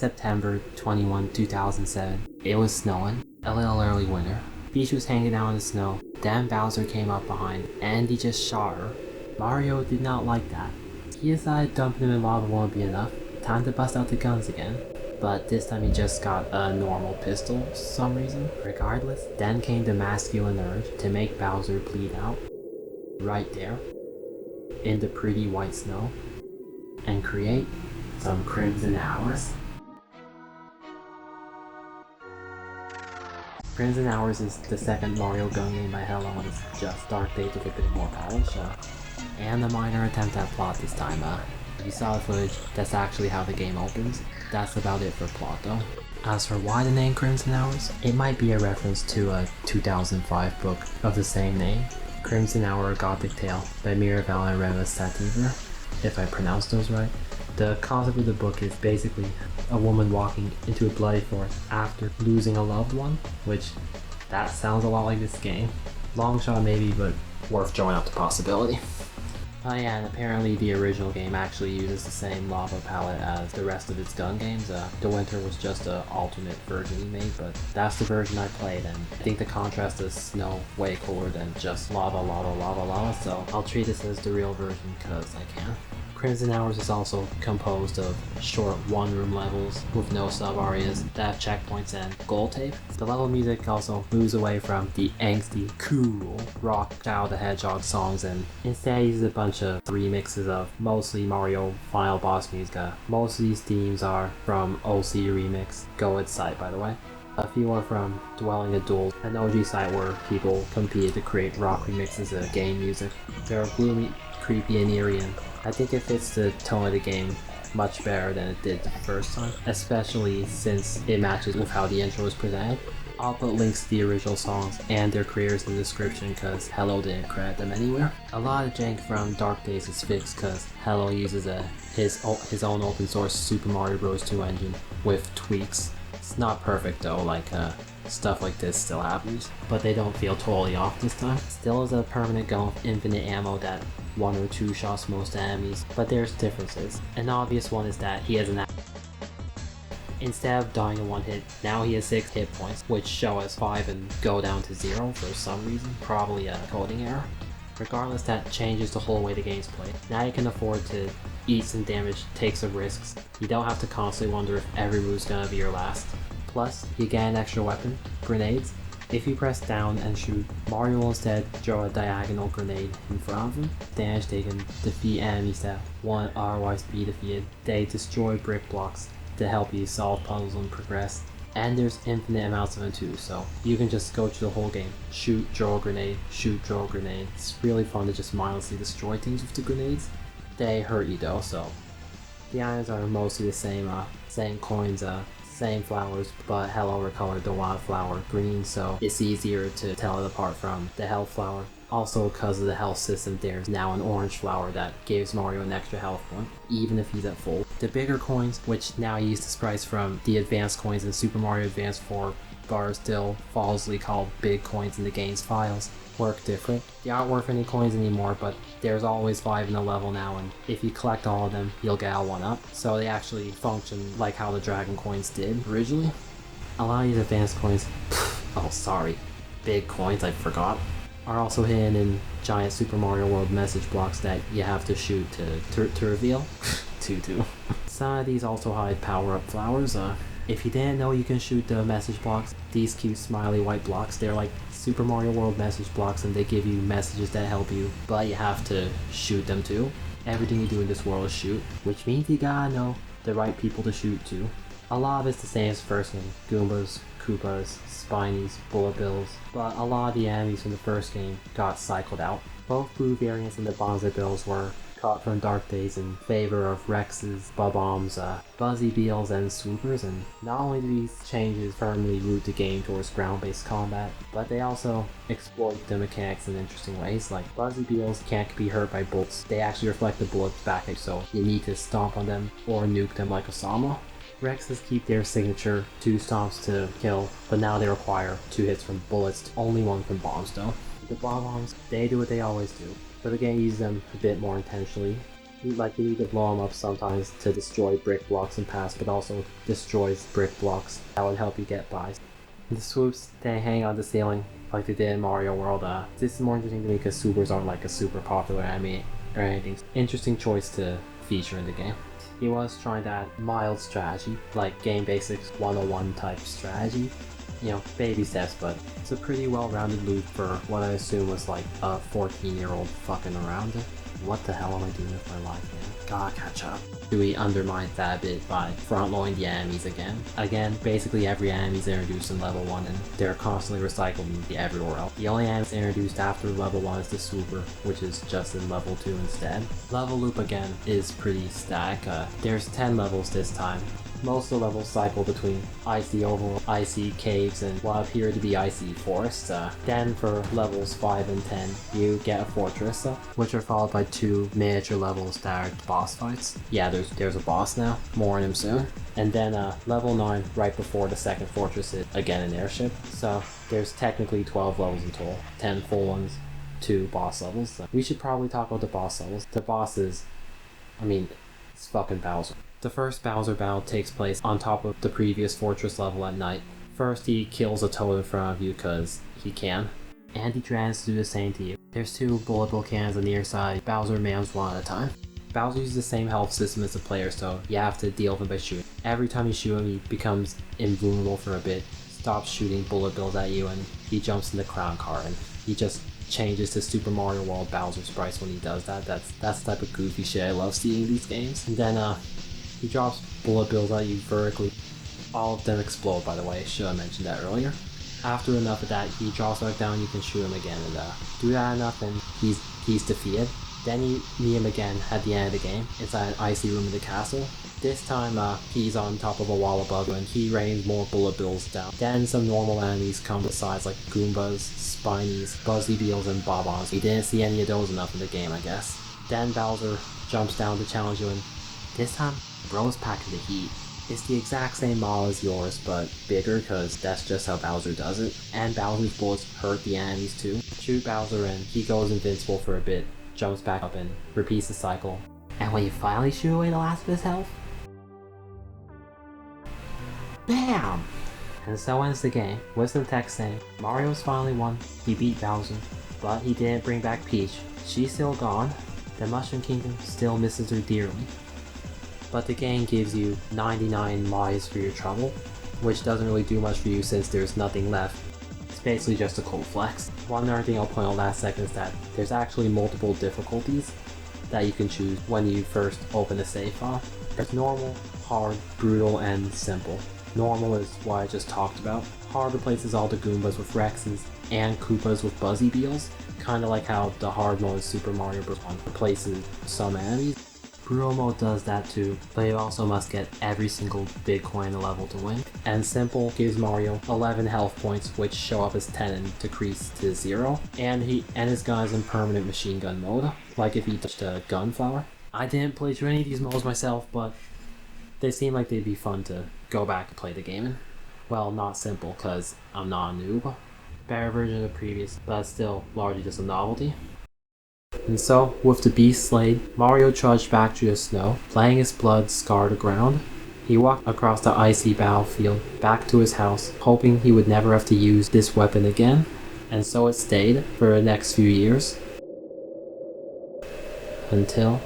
September 21, 2007. It was snowing, a little early winter. Peach was hanging out in the snow, then Bowser came up behind, and he just shot her. Mario did not like that. He decided dumping him in lava won't be enough. Time to bust out the guns again. But this time he just got a normal pistol for some reason. Regardless, then came the masculine urge to make Bowser bleed out. Right there. In the pretty white snow. And create some crimson hours. Crimson Hours is the second Mario gun game by Hello, and it's just Dark Days with a bit more polish, and a minor attempt at plot this time. If you saw the footage, that's actually how the game opens. That's about it for plot though. As for why the name Crimson Hours, it might be a reference to a 2005 book of the same name, Crimson Hour: A Gothic Tale by Miraval and Reva Sativer, if I pronounced those right. The concept of the book is basically a woman walking into a bloody forest after losing a loved one, which that sounds a lot like this game. Long shot maybe, but worth drawing up the possibility. Oh yeah, and apparently the original game actually uses the same lava palette as the rest of its gun games. The Winter was just an alternate version he made, but that's the version I played, and I think the contrast is snow way cooler than just lava, lava, lava, lava, so I'll treat this as the real version because I can. Crimson Hours is also composed of short one-room levels with no sub-arias that have checkpoints and gold tape. The level music also moves away from the angsty, cool rock Shadow the Hedgehog songs and instead uses a bunch of remixes of mostly Mario Final Boss music. Most of these themes are from OC Remix, Go-Ed site by the way. A few are from Dwelling of Duels, an OG site where people competed to create rock remixes of game music. They're gloomy, creepy, and eerie, and I think it fits the tone of the game much better than it did the first time, especially since it matches with how the intro is presented. I'll put links to the original songs and their creators in the description because Hello didn't credit them anywhere. A lot of jank from Dark Days is fixed because Hello uses his own open source Super Mario Bros. 2 engine with tweaks. It's not perfect though, like stuff like this still happens, but they don't feel totally off this time. Still is a permanent gun with infinite ammo that one or two shots most enemies, but there's differences. An obvious one is that he has instead of dying in one hit, now he has 6 hit points, which show as 5 and go down to 0 for some reason, probably a coding error. Regardless, that changes the whole way the game's played. Now you can afford to eat some damage, take some risks. You don't have to constantly wonder if every move's gonna be your last. Plus, you get an extra weapon, grenades. If you press down and shoot, Mario will instead throw a diagonal grenade in front of him. Damage taken, defeat enemies that won't otherwise be defeated. They destroy brick blocks to help you solve puzzles and progress. And there's infinite amounts of them too, so you can just go through the whole game. Shoot, throw a grenade, shoot, throw a grenade. It's really fun to just mindlessly destroy things with the grenades. They hurt you though, so the items are mostly the same, same coins, same flowers, but Hello colored the wildflower green, so it's easier to tell it apart from the health flower. Also, because of the health system, there's now an orange flower that gives Mario an extra health point, even if he's at full. The bigger coins, which now use the sprites from the advanced coins in Super Mario Advance 4, but are still falsely called big coins in the game's files, work different. They aren't worth any coins anymore, but there's always 5 in the level now, and if you collect all of them, you'll get a 1-up. So they actually function like how the dragon coins did originally. A lot of these advanced coins, oh sorry, big coins, I forgot, are also hidden in giant Super Mario World message blocks that you have to shoot to reveal. Tutu. Some of these also hide power-up flowers. If you didn't know you can shoot the message blocks, these cute smiley white blocks, they're like Super Mario World message blocks and they give you messages that help you, but you have to shoot them too. Everything you do in this world is shoot, which means you gotta know the right people to shoot to. A lot of it's the same as the first game. Goombas, Koopas, Spinies, Bullet Bills, but a lot of the enemies from the first game got cycled out. Both blue variants and the Bonza Bills were cut from Dark Days in favor of Rexes, Bob-ombs, Buzzy Beals, and Swoopers, and not only do these changes firmly root the game towards ground-based combat, but they also exploit the mechanics in interesting ways. Like Buzzy Beals can't be hurt by bullets, they actually reflect the bullets back at you, so you need to stomp on them or nuke them like a Sama. Rexes keep their signature 2 stomps to kill, but now they require 2 hits from bullets, only 1 from bombs though. The Bob-ombs, they do what they always do, but the game uses them a bit more intentionally. Like, you need to blow them up sometimes to destroy brick blocks and pass, but also destroys brick blocks. That would help you get by. The swoops, they hang on the ceiling like they did in Mario World. This is more interesting to me because supers aren't like a super popular enemy or anything. Interesting choice to feature in the game. He was trying to add mild strategy, like Game Basics 101 type strategy. You know, baby steps, but it's a pretty well-rounded loop for what I assume was like a 14-year-old fucking around it. What the hell am I doing with my life, man? Gotta catch up. We undermined that a bit by front-loading the enemies again. Basically every enemy is introduced in level 1 and they're constantly recycled everywhere else. The only enemies introduced after level 1 is the Swooper, which is just in level 2 instead. Level loop again is pretty static. There's 10 levels this time. Most of the levels cycle between icy overworld, icy caves, and what appear to be icy forests. Then for levels 5 and 10, you get a fortress, which are followed by 2 miniature levels that are boss fights. Yeah, there's a boss now, more on him soon. And then level 9, right before the second fortress, is again an airship. So there's technically 12 levels in total, 10 full ones, 2 boss levels. We should probably talk about the boss levels. The bosses, it's fucking Bowser. The first Bowser battle takes place on top of the previous fortress level at night. First he kills a toad in front of you because he can, and he tries to do the same to you. There's 2 bullet bill cannons on the near side. Bowser mans one at a time. Bowser uses the same health system as the player, so you have to deal with him by shooting. Every time you shoot him, he becomes invulnerable for a bit, stops shooting bullet bills at you, and he jumps in the crown car, and he just changes to Super Mario World Bowser sprites when he does that. That's the type of goofy shit I love seeing in these games. And then he drops bullet bills at you vertically. All of them explode, by the way, should have mentioned that earlier. After enough of that, he drops back down, you can shoot him again, and do that enough and he's defeated. Then you meet him again at the end of the game, inside an icy room in the castle. This time he's on top of a wall above you and he rains more bullet bills down. Then some normal enemies come to the sides like Goombas, Spinies, Buzzy Beetles, and Bob-Ons. We didn't see any of those enough in the game, I guess. Then Bowser jumps down to challenge you, and this time bro's packing the heat. It's the exact same model as yours, but bigger, cause that's just how Bowser does it. And Bowser's bullets hurt the enemies too. Shoot Bowser and he goes invincible for a bit, jumps back up and repeats the cycle. And when you finally shoot away the last of his health, BAM! And so ends the game, with some text saying, Mario's finally won, he beat Bowser, but he didn't bring back Peach. She's still gone, the Mushroom Kingdom still misses her dearly. But the game gives you 99 lives for your trouble, which doesn't really do much for you since there's nothing left. It's basically just a cool flex. One other thing I'll point out last second is that there's actually multiple difficulties that you can choose when you first open the save file. There's normal, hard, brutal, and simple. Normal is what I just talked about. Hard replaces all the Goombas with Rexes and Koopas with Buzzy Beetles, kinda like how the hard mode in Super Mario Bros. 1 replaces some enemies. Brutal mode does that too, but you also must get every single big coin in the level to win. And simple gives Mario 11 health points, which show up as 10 and decrease to 0. And his gun is in permanent machine gun mode, like if he touched a gunflower. I didn't play through any of these modes myself, but they seem like they'd be fun to go back and play the game in. Well, not simple, cause I'm not a noob. Better version of the previous, but still largely just a novelty. And so, with the beast slayed, Mario trudged back through the snow, letting his blood scar the ground. He walked across the icy battlefield, back to his house, hoping he would never have to use this weapon again. And so it stayed for the next few years. Until